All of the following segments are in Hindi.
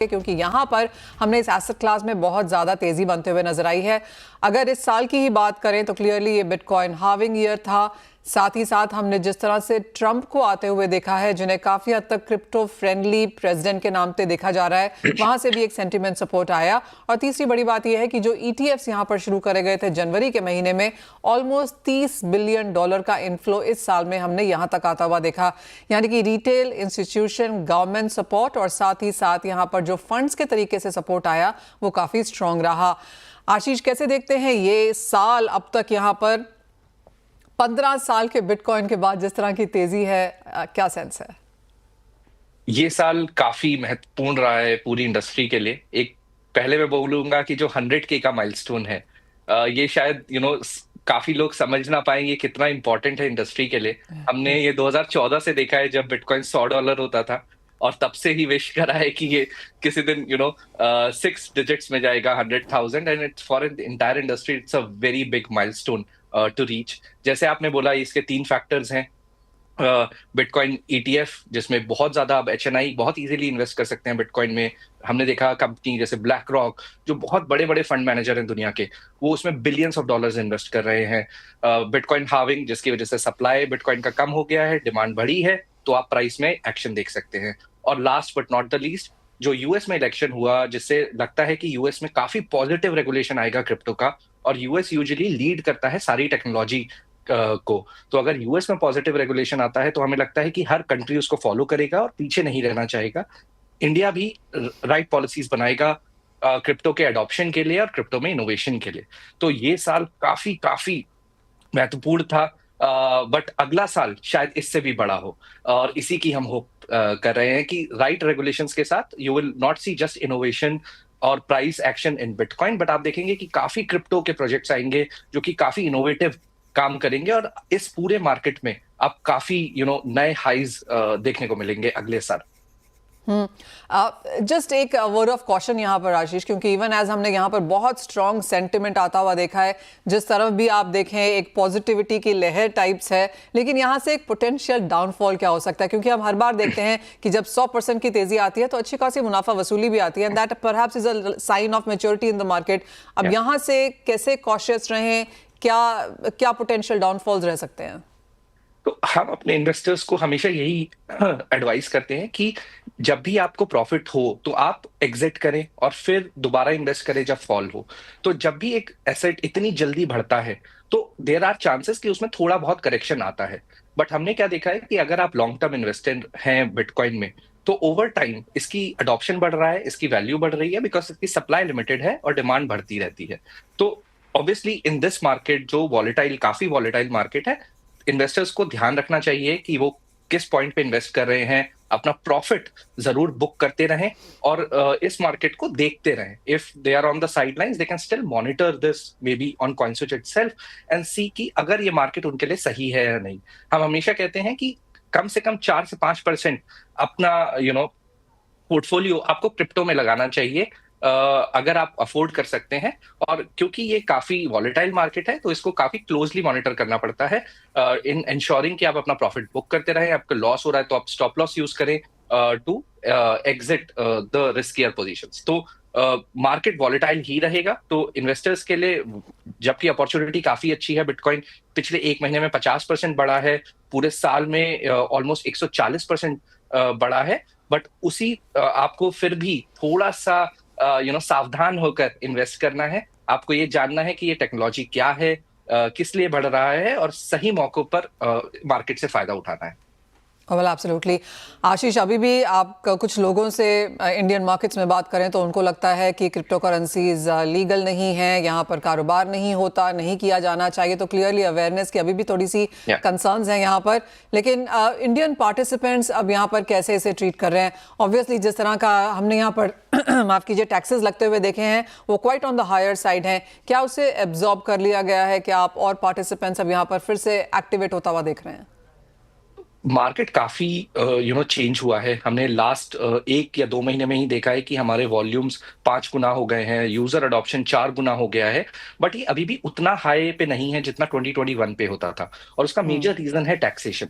क्योंकि यहाँ पर हमने इस एसेट क्लास में बहुत ज़्यादा तेज़ी बनते हुए नजर आई है। अगर इस साल की ही बात करें तो क्लियरली ये बिटकॉइन हार्विंग ईयर था। साथ ही साथ हमने जिस तरह से ट्रंप को आते हुए देखा है, जिन्हें काफ़ी हद तक क्रिप्टो फ्रेंडली प्रेसिडेंट के नाम पे देखा जा रहा है, वहाँ से भी एक सेंटिमेंट सपोर्ट आया। और तीसरी बड़ी बात यह है कि जो ETFs यहाँ पर शुरू करे गए थे जनवरी के महीने में, ऑलमोस्ट $30 बिलियन का इनफ्लो इस साल में हमने यहाँ तक आता हुआ देखा। यानी कि रिटेल, इंस्टीट्यूशन, गवर्नमेंट सपोर्ट और साथ ही साथ यहाँ पर जो फंड्स के तरीके से सपोर्ट आया वो काफ़ी स्ट्रांग रहा। आशीष, कैसे देखते हैं ये साल अब तक? यहाँ पर 15 साल के बिटकॉइन के बाद जिस तरह की तेजी है, क्या सेंस है? ये साल काफी महत्वपूर्ण रहा है पूरी इंडस्ट्री के लिए। एक पहले मैं बोलूंगा कि जो 100K का माइलस्टोन है, ये शायद काफी लोग समझ ना पाएंगे कितना इंपॉर्टेंट है इंडस्ट्री के लिए। हमने ये 2014 से देखा है जब बिटकॉइन $100 होता था, और तब से ही विश करा है कि ये किसी दिन 6 डिजिट्स में जाएगा, 100,000, and it's for entire industry it's a very big milestone to reach. जैसे आपने बोला, इसके 3 फैक्टर्स हैं। बिटकॉइन ETF, जिसमें बहुत ज्यादा अब HNI बहुत इजीली इन्वेस्ट कर सकते हैं बिटकॉइन में। हमने देखा कंपनी जैसे ब्लैक रॉक, जो बहुत बड़े बड़े फंड मैनेजर हैं दुनिया के, वो उसमें बिलियंस ऑफ डॉलर्स इन्वेस्ट कर रहे हैं। बिटकॉइन हार्विंग, जिसकी वजह से सप्लाई बिटकॉइन का कम हो गया है, डिमांड बढ़ी है, तो आप प्राइस में एक्शन देख सकते हैं। और last but not the least, जो यूएस में इलेक्शन हुआ, जिससे लगता है कि यूएस में काफी पॉजिटिव रेगुलेशन आएगा क्रिप्टो का, और यूएस यूजुअली लीड करता है सारी टेक्नोलॉजी को। तो अगर यूएस में पॉजिटिव रेगुलेशन आता है तो हमें लगता है कि हर कंट्री उसको फॉलो करेगा और पीछे नहीं रहना चाहेगा। इंडिया भी राइट पॉलिसीज बनाएगा क्रिप्टो के अडॉप्शन के लिए और क्रिप्टो में इनोवेशन के लिए। तो ये साल काफी काफी महत्वपूर्ण था, बट अगला साल शायद इससे भी बड़ा हो, और इसी की हम होप कर रहे हैं कि राइट रेगुलेशंस के साथ you will not see just innovation और price action in bitcoin, but आप देखेंगे कि काफी क्रिप्टो के प्रोजेक्ट्स आएंगे जो कि काफी इनोवेटिव काम करेंगे, और इस पूरे मार्केट में आप काफी नए हाइज देखने को मिलेंगे अगले साल। जस्ट एक वर्ड ऑफ कॉशन यहाँ पर आशीष, क्योंकि इवन एज हमने यहाँ पर बहुत स्ट्रॉन्ग सेंटिमेंट आता हुआ देखा है, जिस तरफ भी आप देखें एक पॉजिटिविटी की लहर टाइप्स है, लेकिन यहाँ से एक पोटेंशियल डाउनफॉल क्या हो सकता है? क्योंकि हम हर बार देखते हैं कि जब 100% की तेजी आती है तो अच्छी खासी मुनाफा वसूली भी आती है, and that perhaps is a sign of maturity in the market. अब यहाँ से कैसे कॉशियस रहें? क्या पोटेंशियल डाउनफॉल्स रह सकते हैं? तो हम अपने इन्वेस्टर्स को हमेशा यही एडवाइस करते हैं कि जब भी आपको प्रॉफिट हो तो आप एग्जिट करें और फिर दोबारा इन्वेस्ट करें जब फॉल हो। तो जब भी एक एसेट इतनी जल्दी बढ़ता है तो देयर आर चांसेस कि उसमें थोड़ा बहुत करेक्शन आता है, बट हमने क्या देखा है कि अगर आप लॉन्ग टर्म इन्वेस्टर हैं बिटकॉइन में, तो ओवर टाइम इसकी अडॉप्शन बढ़ रहा है, इसकी वैल्यू बढ़ रही है, बिकॉज इसकी सप्लाई लिमिटेड है और डिमांड बढ़ती रहती है। तो ऑब्वियसली इन दिस मार्केट, जो काफी वॉलेटाइल मार्केट है, इन्वेस्टर्स को ध्यान रखना चाहिए कि वो किस पॉइंट पे इन्वेस्ट कर रहे हैं। अपना प्रॉफिट जरूर बुक करते रहें और इस मार्केट को देखते रहें। If they are on the sidelines, they can still monitor this maybe on CoinSwitch itself and see कि अगर ये मार्केट उनके लिए सही है या नहीं। हम हमेशा कहते हैं कि कम से कम 4 से 5% अपना पोर्टफोलियो आपको क्रिप्टो में लगाना चाहिए, अगर आप अफोर्ड कर सकते हैं। और क्योंकि ये काफी वॉलेटाइल मार्केट है तो इसको काफी क्लोजली मॉनिटर करना पड़ता है इन इंश्योरिंग कि आप अपना प्रॉफिट बुक करते रहें। आपका लॉस हो रहा है तो आप स्टॉप लॉस यूज करें to exit the riskier positions. तो मार्केट वॉलेटाइल ही रहेगा, तो इन्वेस्टर्स के लिए जबकि अपॉर्चुनिटी काफी अच्छी है। बिटकॉइन पिछले 1 महीने में 50% बढ़ा है, पूरे साल में ऑलमोस्ट 140% बढ़ा है, बट उसी आपको फिर भी थोड़ा सा सावधान होकर इन्वेस्ट करना है। आपको ये जानना है कि ये टेक्नोलॉजी क्या है, किस लिए बढ़ रहा है, और सही मौकों पर मार्केट से फायदा उठाना है। Well absolutely. आशीष, अभी भी आप कुछ लोगों से इंडियन मार्केट्स में बात करें तो उनको लगता है कि क्रिप्टो करेंसीज लीगल नहीं है, यहाँ पर कारोबार नहीं होता, नहीं किया जाना चाहिए। तो क्लियरली अवेयरनेस की अभी भी थोड़ी सी कंसर्न्स हैं यहाँ पर, लेकिन इंडियन पार्टिसिपेंट्स अब यहाँ पर कैसे इसे ट्रीट कर रहे हैं? ऑब्वियसली जिस तरह का हमने यहाँ पर माफ कीजिए टैक्सेस लगते हुए देखे हैं वो quite on the higher side हैं। क्या उसे एब्जॉर्ब कर लिया गया है? क्या आप और पार्टिसिपेंट्स अब यहाँ पर फिर से एक्टिवेट होता हुआ देख रहे हैं? मार्केट काफी चेंज हुआ है। हमने लास्ट 1 या 2 महीने में ही देखा है कि हमारे वॉल्यूम्स 5 गुना हो गए हैं, यूजर अडॉप्शन 4 गुना हो गया है, बट ये अभी भी उतना हाई पे नहीं है जितना 2021 पे होता था, और उसका मेजर रीजन है टैक्सेशन।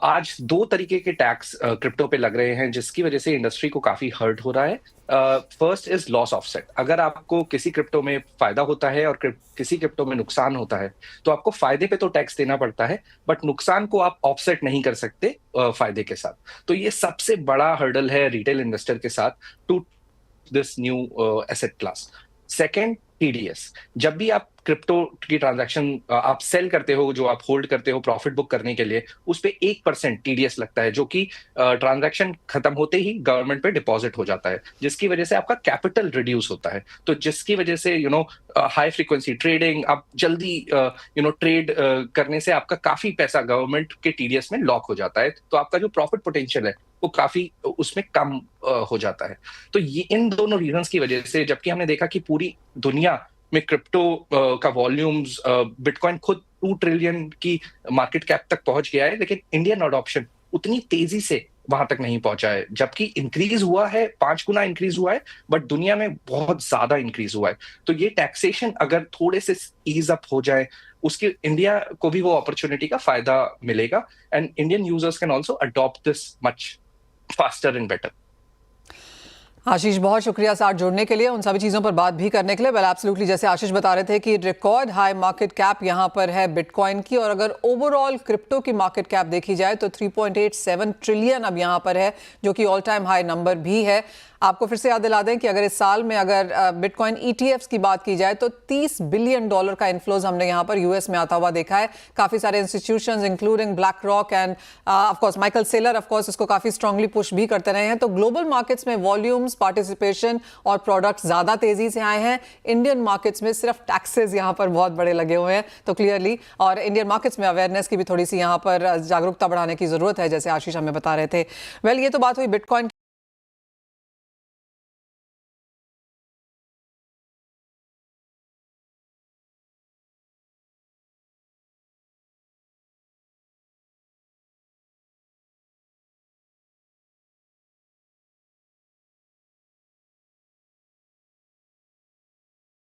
आज 2 तरीके के टैक्स क्रिप्टो पे लग रहे हैं, जिसकी वजह से इंडस्ट्री को काफी हर्ट हो रहा है। First is loss offset. अगर आपको किसी क्रिप्टो में फायदा होता है और किसी क्रिप्टो में नुकसान होता है, तो आपको फायदे पे तो टैक्स देना पड़ता है, बट नुकसान को आप ऑफसेट नहीं कर सकते फायदे के साथ। तो ये सबसे बड़ा हर्डल है रिटेल इन्वेस्टर के साथ to this new asset class. Second, TDS. जब भी आप क्रिप्टो की ट्रांजैक्शन आप सेल करते हो, जो आप होल्ड करते हो प्रॉफिट बुक करने के लिए, उस पे 1% टीडीएस लगता है, जो कि ट्रांजैक्शन खत्म होते ही गवर्नमेंट पे डिपॉजिट हो जाता है, जिसकी वजह से आपका कैपिटल रिड्यूस होता है। तो जिसकी वजह से हाई फ्रीक्वेंसी ट्रेडिंग, आप जल्दी ट्रेड करने से आपका काफी पैसा गवर्नमेंट के टीडीएस में लॉक हो जाता है, तो आपका जो प्रॉफिट पोटेंशियल है वो काफी उसमें कम हो जाता है। तो ये इन दोनों रीजंस की वजह से, जबकि हमने देखा कि पूरी दुनिया में क्रिप्टो का वॉल्यूम्स, बिटकॉइन खुद 2 ट्रिलियन की मार्केट कैप तक पहुंच गया है, लेकिन इंडियन अडॉप्शन उतनी तेजी से वहां तक नहीं पहुंचा है। जबकि इंक्रीज हुआ है, 5 गुना इंक्रीज हुआ है, बट दुनिया में बहुत ज्यादा इंक्रीज हुआ है। तो ये टैक्सेशन अगर थोड़े से ईज अप हो जाए, उसके इंडिया को भी वो अपॉर्चुनिटी का फायदा मिलेगा, and Indian users can also adopt this much faster and better. Ashish, बहुत शुक्रिया साथ जुड़ने के लिए, उन सभी चीज़ों पर बात भी करने के लिए। वेल एब्सोल्युटली, जैसे आशीष बता रहे थे कि रिकॉर्ड हाई मार्केट कैप यहाँ पर है बिटकॉइन की, और अगर ओवरऑल क्रिप्टो की मार्केट कैप देखी जाए तो 3.87 ट्रिलियन अब यहाँ पर है, जो कि ऑल टाइम हाई नंबर भी है। आपको फिर से याद दिला दें कि अगर इस साल में अगर बिटकॉइन ईटीएफ्स की बात की जाए तो $30 बिलियन का इन्फ्लोज हमने यहाँ पर यूएस में आता हुआ देखा है। काफ़ी सारे institutions including black rock end of course Michael Saylor of course इसको काफ़ी स्ट्रांगली पुश भी करते रहे हैं। तो ग्लोबल मार्केट्स में वॉल्यूम्स, पार्टिसिपेशन और प्रोडक्ट्स ज़्यादा तेज़ी से आए हैं। इंडियन मार्केट्स में सिर्फ टैक्सेस यहाँ पर बहुत बड़े लगे हुए हैं, तो क्लियरली, और इंडियन मार्केट्स में अवेयरनेस की भी थोड़ी सी यहाँ पर जागरूकता बढ़ाने की ज़रूरत है, जैसे आशीष हमें बता रहे थे। वेल, ये तो बात हुई बिटकॉइन की।